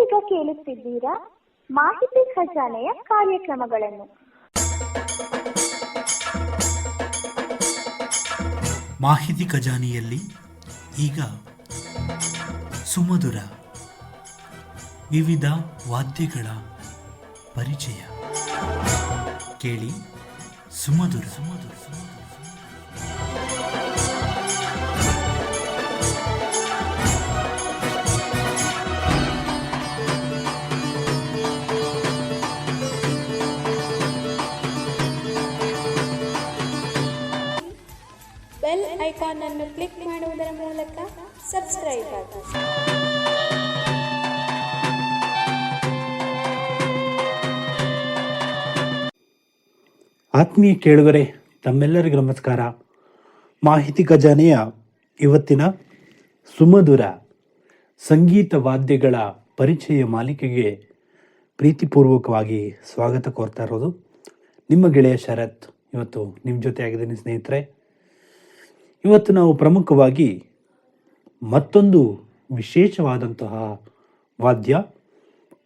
ನೀವೀಗ ಕೇಳುತ್ತಿದ್ದೀರಾ ಮಾಹಿತಿ ಖಜಾನೆಯ ಕಾರ್ಯಕ್ರಮಗಳನ್ನು. ಮಾಹಿತಿ ಖಜಾನೆಯಲ್ಲಿ ಈಗ ಸುಮಧುರ ವಿವಿಧ ವಾದ್ಯಗಳ ಪರಿಚಯ ಕೇಳಿ. ಸುಮಧುರ ಸುಮಧುರ ಬೆಲ್ ಐಕಾನ್ ಅನ್ನು ಕ್ಲಿಕ್ ಮಾಡುವುದರ ಮೂಲಕ ಸಬ್ಸ್ಕ್ರೈಬ್ ಆಗಿ. ಆತ್ಮೀಯ ಕೇಳುಗರೆ, ತಮ್ಮೆಲ್ಲರಿಗೂ ನಮಸ್ಕಾರ. ಮಾಹಿತಿ ಖಜಾನೆಯ ಇವತ್ತಿನ ಸುಮಧುರ ಸಂಗೀತ ವಾದ್ಯಗಳ ಪರಿಚಯ ಮಾಲಿಕೆಗೆ ಪ್ರೀತಿಪೂರ್ವಕವಾಗಿ ಸ್ವಾಗತ ಕೋರ್ತಾ ಇರೋದು ನಿಮ್ಮ ಗೆಳೆಯ ಶರತ್. ಇವತ್ತು ನಿಮ್ಮ ಜೊತೆ ಆಗಿದ್ದೀನಿ ಸ್ನೇಹಿತರೆ. ಇವತ್ತು ನಾವು ಪ್ರಮುಖವಾಗಿ ಮತ್ತೊಂದು ವಿಶೇಷವಾದಂತಹ ವಾದ್ಯ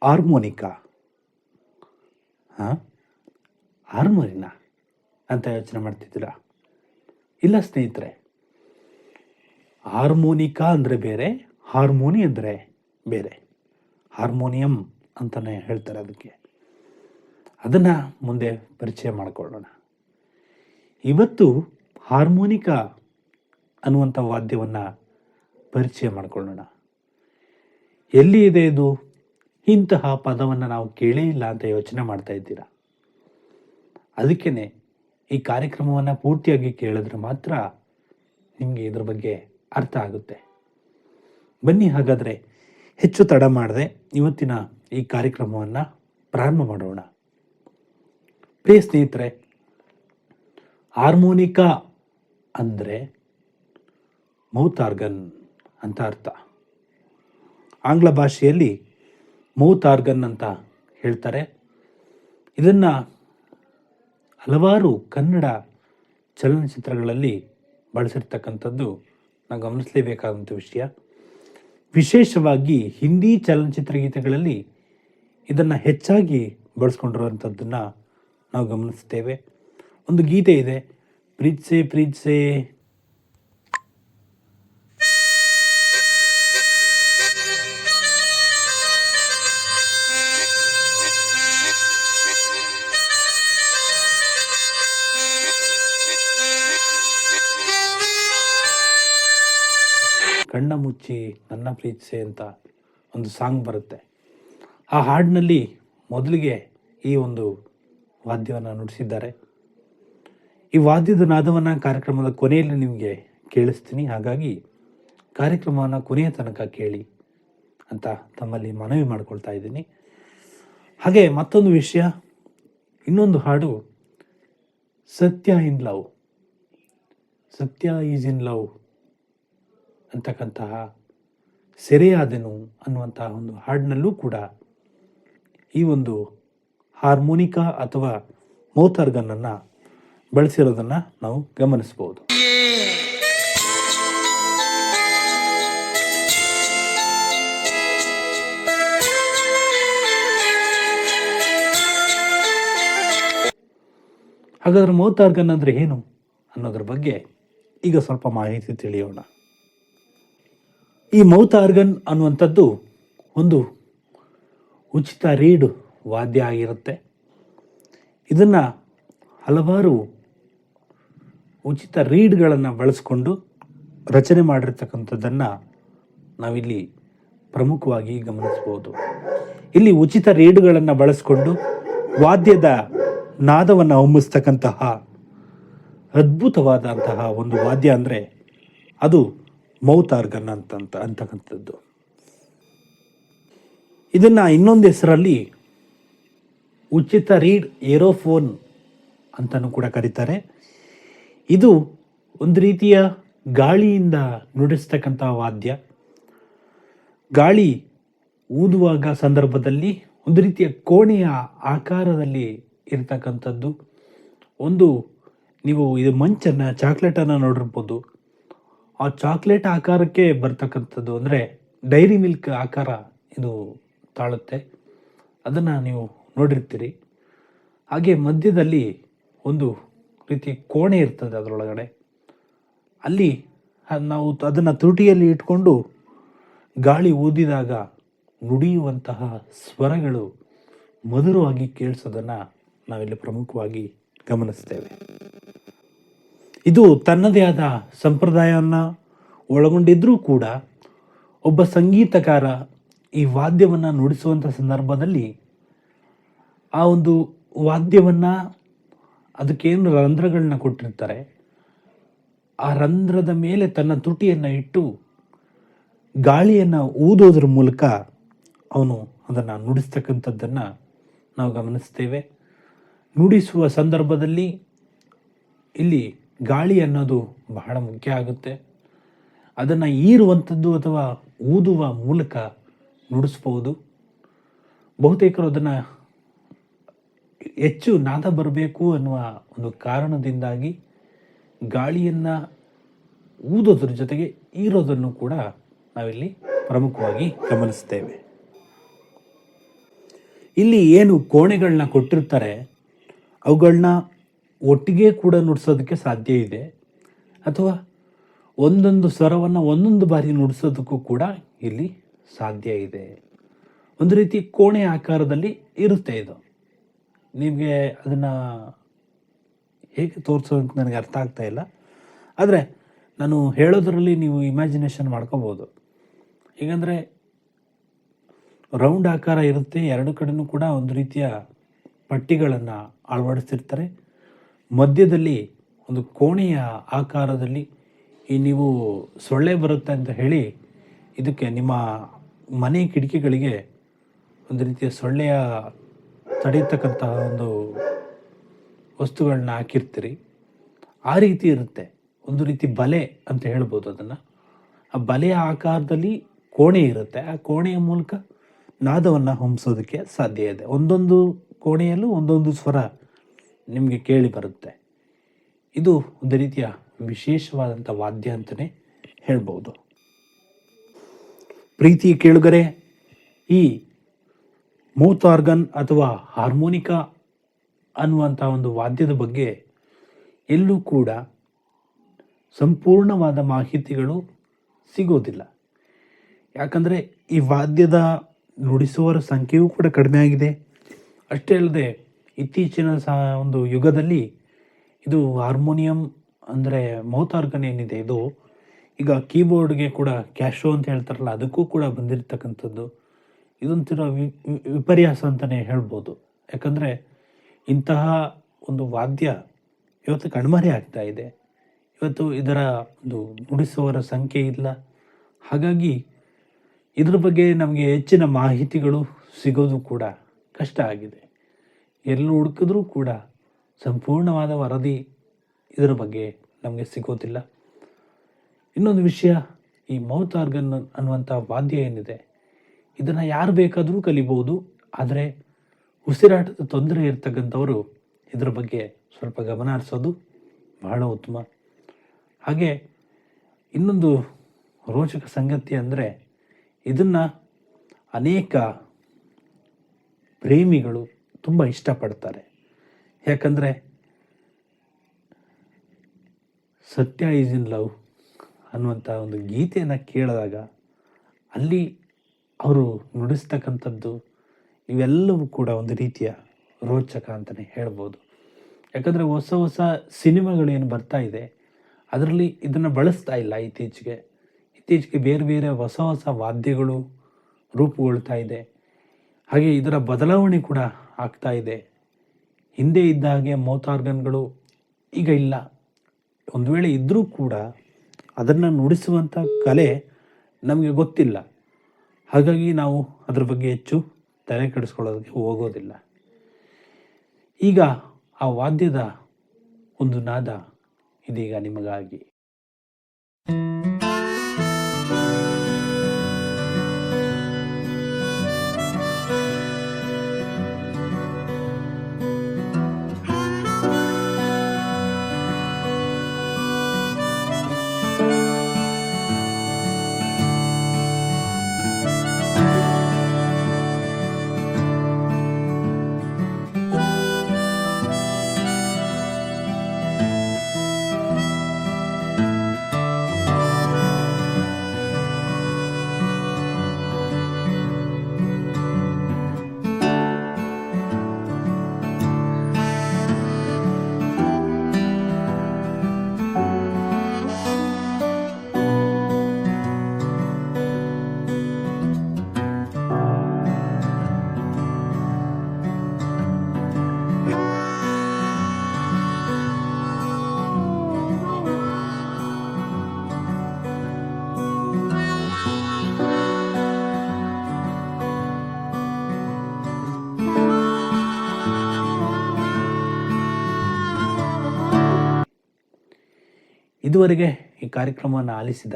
ಹಾರ್ಮೋನಿಕಾ. ಹಾರ್ಮೋನಿನ ಅಂತ ಯೋಚನೆ ಮಾಡ್ತಿದ್ದೀರಾ? ಇಲ್ಲ ಸ್ನೇಹಿತರೆ, ಹಾರ್ಮೋನಿಕಾ ಅಂದರೆ ಬೇರೆ, ಹಾರ್ಮೋನಿ ಅಂದರೆ ಬೇರೆ. ಹಾರ್ಮೋನಿಯಂ ಅಂತಲೇ ಹೇಳ್ತಾರೆ ಅದಕ್ಕೆ. ಅದನ್ನು ಮುಂದೆ ಪರಿಚಯ ಮಾಡಿಕೊಳ್ಳೋಣ. ಇವತ್ತು ಹಾರ್ಮೋನಿಕಾ ಅನ್ನುವಂಥ ವಾದ್ಯವನ್ನು ಪರಿಚಯ ಮಾಡಿಕೊಳ್ಳೋಣ. ಎಲ್ಲಿ ಇದೆ ಇದು? ಇಂತಹ ಪದವನ್ನು ನಾವು ಕೇಳೇ ಇಲ್ಲ ಅಂತ ಯೋಚನೆ ಮಾಡ್ತಾ ಇದ್ದೀರಾ? ಅದಕ್ಕೇ ಈ ಕಾರ್ಯಕ್ರಮವನ್ನು ಪೂರ್ತಿಯಾಗಿ ಕೇಳಿದ್ರೆ ಮಾತ್ರ ನಿಮಗೆ ಇದ್ರ ಬಗ್ಗೆ ಅರ್ಥ ಆಗುತ್ತೆ. ಬನ್ನಿ ಹಾಗಾದರೆ ಹೆಚ್ಚು ತಡ ಮಾಡದೆ ಇವತ್ತಿನ ಈ ಕಾರ್ಯಕ್ರಮವನ್ನು ಪ್ರಾರಂಭ ಮಾಡೋಣ. ಪ್ರಿಯ ಸ್ನೇಹಿತರೆ, ಹಾರ್ಮೋನಿಕಾ ಅಂದರೆ ಮೌತ್ ಆರ್ಗನ್ ಅಂತ ಅರ್ಥ. ಆಂಗ್ಲ ಭಾಷೆಯಲ್ಲಿ ಮೌತ್ ಆರ್ಗನ್ ಅಂತ ಹೇಳ್ತಾರೆ. ಇದನ್ನು ಹಲವಾರು ಕನ್ನಡ ಚಲನಚಿತ್ರಗಳಲ್ಲಿ ಬಳಸಿರ್ತಕ್ಕಂಥದ್ದು ನಾವು ಗಮನಿಸಲೇಬೇಕಾದಂಥ ವಿಷಯ. ವಿಶೇಷವಾಗಿ ಹಿಂದಿ ಚಲನಚಿತ್ರ ಗೀತೆಗಳಲ್ಲಿ ಇದನ್ನು ಹೆಚ್ಚಾಗಿ ಬಳಸ್ಕೊಂಡಿರುವಂಥದ್ದನ್ನು ನಾವು ಗಮನಿಸ್ತೇವೆ. ಒಂದು ಗೀತೆ ಇದೆ, ಪ್ರೀತ್ಸೆ ಪ್ರೀತ್ಸೆ. ಕಣ್ಣ ಮುಚ್ಚಿ ನನ್ನ ಪ್ರೀತಿಸೆ ಅಂತ ಒಂದು ಸಾಂಗ್ ಬರುತ್ತೆ. ಆ ಹಾಡಿನಲ್ಲಿ ಮೊದಲಿಗೆ ಈ ಒಂದು ವಾದ್ಯವನ್ನು ನುಡಿಸಿದ್ದಾರೆ. ಈ ವಾದ್ಯದ ನಾದವನ್ನು ಕಾರ್ಯಕ್ರಮದ ಕೊನೆಯಲ್ಲಿ ನಿಮಗೆ ಕೇಳಿಸ್ತೀನಿ. ಹಾಗಾಗಿ ಕಾರ್ಯಕ್ರಮವನ್ನು ಕೊನೆಯ ತನಕ ಕೇಳಿ ಅಂತ ತಮ್ಮಲ್ಲಿ ಮನವಿ ಮಾಡಿಕೊಳ್ತಾ ಇದ್ದೀನಿ. ಹಾಗೆ ಮತ್ತೊಂದು ವಿಷಯ, ಇನ್ನೊಂದು ಹಾಡು ಸತ್ಯ ಇನ್ ಲವ್, ಸತ್ಯ ಈಸ್ ಇನ್ ಲವ್ ಅಂತಕ್ಕಂತಹ ಸೆರೆಯಾದೆನು ಅನ್ನುವಂತಹ ಒಂದು ಹಾಡಿನಲ್ಲೂ ಕೂಡ ಈ ಒಂದು ಹಾರ್ಮೋನಿಕಾ ಅಥವಾ ಮೌತ್ ಆರ್ಗನ್ನನ್ನು ಬಳಸಿರೋದನ್ನು ನಾವು ಗಮನಿಸ್ಬೋದು. ಹಾಗಾದ್ರೆ ಮೌತ್ ಆರ್ಗನ್ ಅಂದರೆ ಏನು ಅನ್ನೋದ್ರ ಬಗ್ಗೆ ಈಗ ಸ್ವಲ್ಪ ಮಾಹಿತಿ ತಿಳಿಯೋಣ. ಈ ಮೌತ್ ಆರ್ಗನ್ ಅನ್ನುವಂಥದ್ದು ಒಂದು ಉಚಿತ ರೀಡ್ ವಾದ್ಯ ಆಗಿರುತ್ತೆ. ಇದನ್ನು ಹಲವಾರು ಉಚಿತ ರೀಡ್ಗಳನ್ನು ಬಳಸ್ಕೊಂಡು ರಚನೆ ಮಾಡಿರ್ತಕ್ಕಂಥದ್ದನ್ನು ನಾವಿಲ್ಲಿ ಪ್ರಮುಖವಾಗಿ ಗಮನಿಸ್ಬೋದು. ಇಲ್ಲಿ ಉಚಿತ ರೀಡ್ಗಳನ್ನು ಬಳಸ್ಕೊಂಡು ವಾದ್ಯದ ನಾದವನ್ನು ಹೊಮ್ಮಿಸ್ತಕ್ಕಂತಹ ಅದ್ಭುತವಾದಂತಹ ಒಂದು ವಾದ್ಯ ಅಂದರೆ ಅದು ಮೌತ್ ಆರ್ಗನ್ ಅಂತಕ್ಕಂಥದ್ದು. ಇದನ್ನು ಇನ್ನೊಂದು ಹೆಸರಲ್ಲಿ ಉಚಿತ ರೀಡ್ ಏರೋಫೋನ್ ಅಂತಲೂ ಕೂಡ ಕರೀತಾರೆ. ಇದು ಒಂದು ರೀತಿಯ ಗಾಳಿಯಿಂದ ನುಡಿಸ್ತಕ್ಕಂಥ ವಾದ್ಯ. ಗಾಳಿ ಊದುವಾಗ ಸಂದರ್ಭದಲ್ಲಿ ಒಂದು ರೀತಿಯ ಕೋಣೆಯ ಆಕಾರದಲ್ಲಿ ಇರತಕ್ಕಂಥದ್ದು. ಒಂದು ನೀವು ಇದು ಮಂಚನ್ನು, ಚಾಕ್ಲೇಟನ್ನು ನೋಡಿರ್ಬೋದು. ಆ ಚಾಕ್ಲೇಟ್ ಆಕಾರಕ್ಕೆ ಬರ್ತಕ್ಕಂಥದ್ದು ಅಂದರೆ ಡೈರಿ ಮಿಲ್ಕ್ ಆಕಾರ ಇದು ತಾಳುತ್ತೆ. ಅದನ್ನು ನೀವು ನೋಡಿರ್ತೀರಿ. ಹಾಗೆ ಮಧ್ಯದಲ್ಲಿ ಒಂದು ರೀತಿ ಕೋಣೆ ಇರ್ತದೆ. ಅದರೊಳಗಡೆ ಅಲ್ಲಿ ನಾವು ಅದನ್ನು ತುಟಿಯಲ್ಲಿ ಇಟ್ಕೊಂಡು ಗಾಳಿ ಊದಿದಾಗ ನುಡಿಯುವಂತಹ ಸ್ವರಗಳು ಮಧುರವಾಗಿ ಕೇಳಿಸೋದನ್ನು ನಾವಿಲ್ಲಿ ಪ್ರಮುಖವಾಗಿ ಗಮನಿಸ್ತೇವೆ. ಇದು ತನ್ನದೇ ಆದ ಸಂಪ್ರದಾಯವನ್ನು ಒಳಗೊಂಡಿದ್ದರೂ ಕೂಡ ಒಬ್ಬ ಸಂಗೀತಕಾರ ಈ ವಾದ್ಯವನ್ನು ನುಡಿಸುವಂಥ ಸಂದರ್ಭದಲ್ಲಿ ಆ ಒಂದು ವಾದ್ಯವನ್ನು ಅದಕ್ಕೇನು ರಂಧ್ರಗಳನ್ನ ಕೊಟ್ಟಿರ್ತಾರೆ, ಆ ರಂಧ್ರದ ಮೇಲೆ ತನ್ನ ತುಟಿಯನ್ನು ಇಟ್ಟು ಗಾಳಿಯನ್ನು ಊದೋದ್ರ ಮೂಲಕ ಅವನು ಅದನ್ನು ನುಡಿಸ್ತಕ್ಕಂಥದ್ದನ್ನು ನಾವು ಗಮನಿಸ್ತೇವೆ. ನುಡಿಸುವ ಸಂದರ್ಭದಲ್ಲಿ ಇಲ್ಲಿ ಗಾಳಿ ಅನ್ನೋದು ಬಹಳ ಮುಖ್ಯ ಆಗುತ್ತೆ. ಅದನ್ನು ಈರುವಂಥದ್ದು ಅಥವಾ ಊದುವ ಮೂಲಕ ನುಡಿಸ್ಬೋದು. ಬಹುತೇಕರು ಅದನ್ನು ಹೆಚ್ಚು ನಾದ ಬರಬೇಕು ಅನ್ನುವ ಒಂದು ಕಾರಣದಿಂದಾಗಿ ಗಾಳಿಯನ್ನು ಊದೋದ್ರ ಜೊತೆಗೆ ಈರೋದನ್ನು ಕೂಡ ನಾವಿಲ್ಲಿ ಪ್ರಮುಖವಾಗಿ ಗಮನಿಸ್ತೇವೆ. ಇಲ್ಲಿ ಏನು ಕೋಣೆಗಳನ್ನ ಕೊಟ್ಟಿರ್ತಾರೆ ಅವುಗಳನ್ನ ಒಟ್ಟಿಗೆ ಕೂಡ ನುಡಿಸೋದಕ್ಕೆ ಸಾಧ್ಯ ಇದೆ, ಅಥವಾ ಒಂದೊಂದು ಸ್ವರವನ್ನು ಒಂದೊಂದು ಬಾರಿ ನುಡಿಸೋದಕ್ಕೂ ಕೂಡ ಇಲ್ಲಿ ಸಾಧ್ಯ ಇದೆ. ಒಂದು ರೀತಿ ಕೋಣೆ ಆಕಾರದಲ್ಲಿ ಇರುತ್ತೆ ಇದು. ನಿಮಗೆ ಅದನ್ನು ಹೇಗೆ ತೋರಿಸೋದಂತ ನನಗೆ ಅರ್ಥ ಆಗ್ತಾ ಇಲ್ಲ, ಆದರೆ ನಾನು ಹೇಳೋದರಲ್ಲಿ ನೀವು ಇಮ್ಯಾಜಿನೇಷನ್ ಮಾಡ್ಕೋಬೋದು. ಹೀಗಂದರೆ ರೌಂಡ್ ಆಕಾರ ಇರುತ್ತೆ, ಎರಡು ಕಡೆನೂ ಕೂಡ ಒಂದು ರೀತಿಯ ಪಟ್ಟಿಗಳನ್ನು ಅಳವಡಿಸಿರ್ತಾರೆ. ಮಧ್ಯದಲ್ಲಿ ಒಂದು ಕೋಣೆಯ ಆಕಾರದಲ್ಲಿ ಈ ನೀವು ಸೊಳ್ಳೆ ಬರುತ್ತೆ ಅಂತ ಹೇಳಿ ಇದಕ್ಕೆ ನಿಮ್ಮ ಮನೆ ಕಿಟಕಿಗಳಿಗೆ ಒಂದು ರೀತಿಯ ಸೊಳ್ಳೆಯ ತಡೀತಕ್ಕಂತಹ ಒಂದು ವಸ್ತುಗಳನ್ನ ಹಾಕಿರ್ತೀರಿ. ಆ ರೀತಿ ಇರುತ್ತೆ, ಒಂದು ರೀತಿ ಬಲೆ ಅಂತ ಹೇಳ್ಬೋದು ಅದನ್ನು. ಆ ಬಲೆಯ ಆಕಾರದಲ್ಲಿ ಕೋಣೆ ಇರುತ್ತೆ. ಆ ಕೋಣೆಯ ಮೂಲಕ ನಾದವನ್ನು ಹೊಮ್ಮಿಸೋದಕ್ಕೆ ಸಾಧ್ಯ ಇದೆ. ಒಂದೊಂದು ಕೋಣೆಯಲ್ಲೂ ಒಂದೊಂದು ಸ್ವರ ನಿಮಗೆ ಕೇಳಿ ಬರುತ್ತೆ. ಇದು ಒಂದು ರೀತಿಯ ವಿಶೇಷವಾದಂಥ ವಾದ್ಯ ಅಂತಲೇ ಹೇಳ್ಬೋದು. ಪ್ರೀತಿ ಕೇಳುಗರೆ, ಈ ಮೌತ್ ಆರ್ಗನ್ ಅಥವಾ ಹಾರ್ಮೋನಿಕಾ ಅನ್ನುವಂಥ ಒಂದು ವಾದ್ಯದ ಬಗ್ಗೆ ಎಲ್ಲೂ ಕೂಡ ಸಂಪೂರ್ಣವಾದ ಮಾಹಿತಿಗಳು ಸಿಗೋದಿಲ್ಲ. ಯಾಕಂದರೆ ಈ ವಾದ್ಯದ ನುಡಿಸುವವರ ಸಂಖ್ಯೆಯೂ ಕೂಡ ಕಡಿಮೆ ಆಗಿದೆ. ಅಷ್ಟೇ ಅಲ್ಲದೆ ಇತ್ತೀಚಿನ ಒಂದು ಯುಗದಲ್ಲಿ ಇದು ಹಾರ್ಮೋನಿಯಂ ಅಂದರೆ ಮೌತ್ ಆರ್ಗನ್ ಏನಿದೆ ಇದು ಈಗ ಕೀಬೋರ್ಡ್ಗೆ ಕೂಡ ಕ್ಯಾಶೋ ಅಂತ ಹೇಳ್ತಾರಲ್ಲ, ಅದಕ್ಕೂ ಕೂಡ ಬಂದಿರತಕ್ಕಂಥದ್ದು. ಇದೊಂಥರ ವಿಪರ್ಯಾಸ ಅಂತಲೇ ಹೇಳ್ಬೋದು. ಯಾಕಂದರೆ ಇಂತಹ ಒಂದು ವಾದ್ಯ ಇವತ್ತು ಕಣ್ಮರೆ ಆಗ್ತಾ ಇದೆ. ಇವತ್ತು ಇದರ ಒಂದು ನುಡಿಸುವವರ ಸಂಖ್ಯೆ ಇಲ್ಲ. ಹಾಗಾಗಿ ಇದ್ರ ಬಗ್ಗೆ ನಮಗೆ ಹೆಚ್ಚಿನ ಮಾಹಿತಿಗಳು ಸಿಗೋದು ಕೂಡ ಕಷ್ಟ ಆಗಿದೆ. ಎಲ್ಲೂ ಹುಡುಕಿದ್ರೂ ಕೂಡ ಸಂಪೂರ್ಣವಾದ ವರದಿ ಇದರ ಬಗ್ಗೆ ನಮಗೆ ಸಿಗೋದಿಲ್ಲ. ಇನ್ನೊಂದು ವಿಷಯ, ಈ ಮೌತ್ ಆರ್ಗನ್ ಅನ್ನುವಂಥ ವಾದ್ಯ ಏನಿದೆ ಇದನ್ನು ಯಾರು ಬೇಕಾದರೂ ಕಲಿಬೋದು. ಆದರೆ ಉಸಿರಾಟದ ತೊಂದರೆ ಇರ್ತಕ್ಕಂಥವರು ಇದರ ಬಗ್ಗೆ ಸ್ವಲ್ಪ ಗಮನ ಹರಿಸೋದು ಬಹಳ ಉತ್ತಮ. ಹಾಗೆ ಇನ್ನೊಂದು ರೋಚಕ ಸಂಗತಿ ಅಂದರೆ ಇದನ್ನು ಅನೇಕ ಪ್ರೇಮಿಗಳು ತುಂಬ ಇಷ್ಟಪಡ್ತಾರೆ. ಯಾಕಂದರೆ ಸತ್ಯ ಈಸ್ ಇನ್ ಲವ್ ಅನ್ನುವಂಥ ಒಂದು ಗೀತೆಯನ್ನು ಕೇಳಿದಾಗ ಅಲ್ಲಿ ಅವರು ನುಡಿಸ್ತಕ್ಕಂಥದ್ದು ಇವೆಲ್ಲವೂ ಕೂಡ ಒಂದು ರೀತಿಯ ರೋಚಕ ಅಂತಲೇ ಹೇಳ್ಬೋದು. ಯಾಕಂದರೆ ಹೊಸ ಹೊಸ ಸಿನಿಮಾಗಳೇನು ಬರ್ತಾ ಇದೆ ಅದರಲ್ಲಿ ಇದನ್ನು ಬಳಸ್ತಾ ಇಲ್ಲ. ಇತ್ತೀಚೆಗೆ ಬೇರೆ ಬೇರೆ ಹೊಸ ಹೊಸ ವಾದ್ಯಗಳು ರೂಪುಗೊಳ್ತಾ ಇದೆ. ಹಾಗೆ ಇದರ ಬದಲಾವಣೆ ಕೂಡ ಆಗ್ತಾ ಇದೆ. ಹಿಂದೆ ಇದ್ದ ಹಾಗೆ ಮೌತ್ ಆರ್ಗನ್ಗಳು ಈಗ ಇಲ್ಲ. ಒಂದು ವೇಳೆ ಇದ್ದರೂ ಕೂಡ ಅದನ್ನು ನುಡಿಸುವಂಥ ಕಲೆ ನಮಗೆ ಗೊತ್ತಿಲ್ಲ. ಹಾಗಾಗಿ ನಾವು ಅದ್ರ ಬಗ್ಗೆ ಹೆಚ್ಚು ತಲೆ ಕೆಡಿಸ್ಕೊಳ್ಳೋದಕ್ಕೆ ಹೋಗೋದಿಲ್ಲ. ಈಗ ಆ ವಾದ್ಯದ ಒಂದು ನಾದ ಇದೀಗ ನಿಮಗಾಗಿ. ಇದುವರೆಗೆ ಈ ಕಾರ್ಯಕ್ರಮವನ್ನು ಆಲಿಸಿದ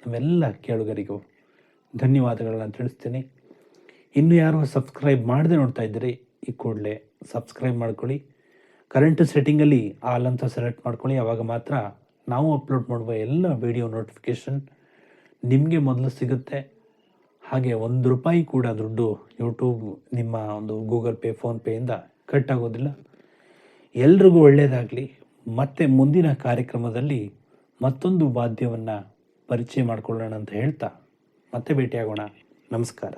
ನಮ್ಮೆಲ್ಲ ಕೇಳುಗರಿಗೂ ಧನ್ಯವಾದಗಳನ್ನ ತಿಳಿಸ್ತೀನಿ. ಇನ್ನೂ ಯಾರು ಸಬ್ಸ್ಕ್ರೈಬ್ ಮಾಡದೆ ನೋಡ್ತಾ ಇದ್ದೀರಿ, ಈ ಕೂಡಲೇ ಸಬ್ಸ್ಕ್ರೈಬ್ ಮಾಡ್ಕೊಳ್ಳಿ. ಕರೆಂಟ್ ಸೆಟ್ಟಿಂಗಲ್ಲಿ ಆಲ್ ಅಂತ ಸೆಲೆಕ್ಟ್ ಮಾಡ್ಕೊಳ್ಳಿ. ಆವಾಗ ಮಾತ್ರ ನಾವು ಅಪ್ಲೋಡ್ ಮಾಡುವ ಎಲ್ಲ ವಿಡಿಯೋ ನೋಟಿಫಿಕೇಷನ್ ನಿಮಗೆ ಮೊದಲು ಸಿಗುತ್ತೆ. ಹಾಗೆ ₹1 ಕೂಡ ದುಡ್ಡು ಯೂಟ್ಯೂಬ್ ನಿಮ್ಮ ಒಂದು ಗೂಗಲ್ ಪೇ, ಫೋನ್ಪೇಯಿಂದ ಕಟ್ ಆಗೋದಿಲ್ಲ. ಎಲ್ರಿಗೂ ಒಳ್ಳೆಯದಾಗಲಿ. ಮತ್ತೆ ಮುಂದಿನ ಕಾರ್ಯಕ್ರಮದಲ್ಲಿ ಮತ್ತೊಂದು ವಾದ್ಯವನ್ನು ಪರಿಚಯ ಮಾಡಿಕೊಳ್ಳೋಣ ಅಂತ ಹೇಳ್ತಾ ಮತ್ತೆ ಭೇಟಿಯಾಗೋಣ. ನಮಸ್ಕಾರ.